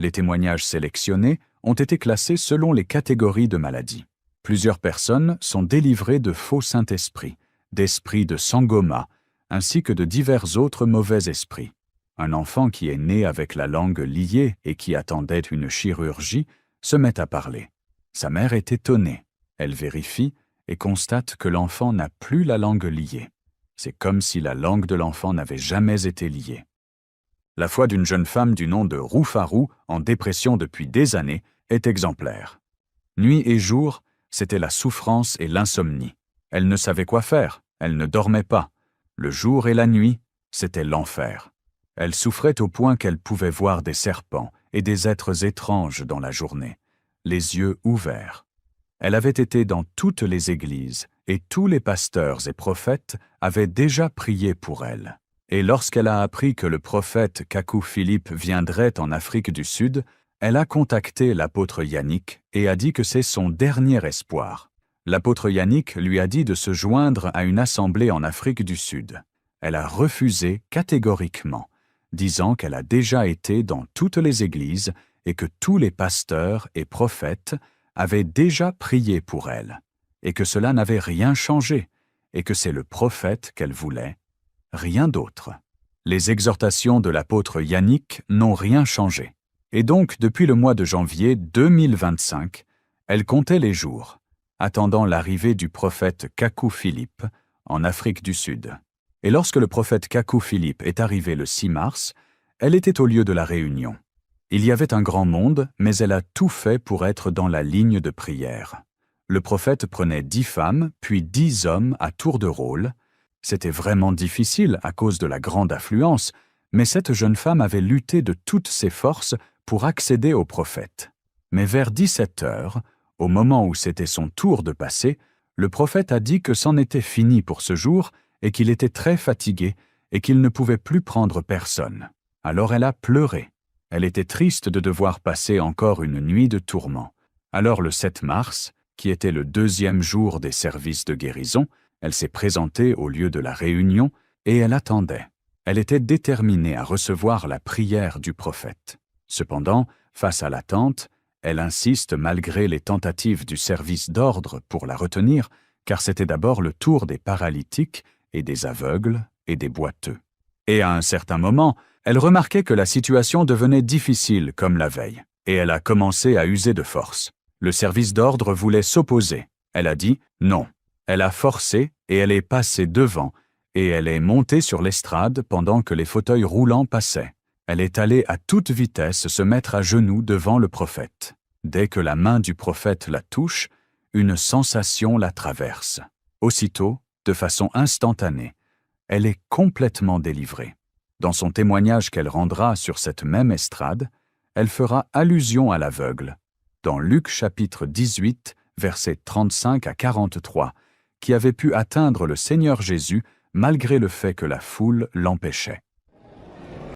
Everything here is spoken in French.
Les témoignages sélectionnés ont été classés selon les catégories de maladies. Plusieurs personnes sont délivrées de faux Saint-Esprit, d'esprits de Sangoma, ainsi que de divers autres mauvais esprits. Un enfant qui est né avec la langue liée et qui attendait une chirurgie se met à parler. Sa mère est étonnée. Elle vérifie et constate que l'enfant n'a plus la langue liée. C'est comme si la langue de l'enfant n'avait jamais été liée. La foi d'une jeune femme du nom de Roufarou, en dépression depuis des années, est exemplaire. Nuit et jour, c'était la souffrance et l'insomnie. Elle ne savait quoi faire, elle ne dormait pas. Le jour et la nuit, c'était l'enfer. Elle souffrait au point qu'elle pouvait voir des serpents et des êtres étranges dans la journée, les yeux ouverts. Elle avait été dans toutes les églises et tous les pasteurs et prophètes avaient déjà prié pour elle. Et lorsqu'elle a appris que le prophète Kakou Philippe viendrait en Afrique du Sud, elle a contacté l'apôtre Yannick et a dit que c'est son dernier espoir. L'apôtre Yannick lui a dit de se joindre à une assemblée en Afrique du Sud. Elle a refusé catégoriquement, disant qu'elle a déjà été dans toutes les églises et que tous les pasteurs et prophètes avaient déjà prié pour elle, et que cela n'avait rien changé, et que c'est le prophète qu'elle voulait, rien d'autre. Les exhortations de l'apôtre Yannick n'ont rien changé. Et donc, depuis le mois de janvier 2025, elle comptait les jours, attendant l'arrivée du prophète Kakou Philippe en Afrique du Sud. Et lorsque le prophète Kakou Philippe est arrivé le 6 mars, elle était au lieu de la réunion. Il y avait un grand monde, mais elle a tout fait pour être dans la ligne de prière. Le prophète prenait 10 femmes, puis 10 hommes à tour de rôle. C'était vraiment difficile à cause de la grande affluence, mais cette jeune femme avait lutté de toutes ses forces pour accéder au prophète. Mais vers 17 heures, au moment où c'était son tour de passer, le prophète a dit que c'en était fini pour ce jour et qu'il était très fatigué et qu'il ne pouvait plus prendre personne. Alors elle a pleuré. Elle était triste de devoir passer encore une nuit de tourment. Alors le 7 mars, qui était le 2e jour des services de guérison, elle s'est présentée au lieu de la réunion et elle attendait. Elle était déterminée à recevoir la prière du prophète. Cependant, face à l'attente, elle insiste malgré les tentatives du service d'ordre pour la retenir, car c'était d'abord le tour des paralytiques et des aveugles et des boiteux. Et à un certain moment, elle remarquait que la situation devenait difficile comme la veille, et elle a commencé à user de force. Le service d'ordre voulait s'opposer. Elle a dit non. Elle a forcé et elle est passée devant, et elle est montée sur l'estrade pendant que les fauteuils roulants passaient. Elle est allée à toute vitesse se mettre à genoux devant le prophète. Dès que la main du prophète la touche, une sensation la traverse. Aussitôt, de façon instantanée, elle est complètement délivrée. Dans son témoignage qu'elle rendra sur cette même estrade, elle fera allusion à l'aveugle, dans Luc chapitre 18, versets 35 à 43, qui avait pu atteindre le Seigneur Jésus malgré le fait que la foule l'empêchait.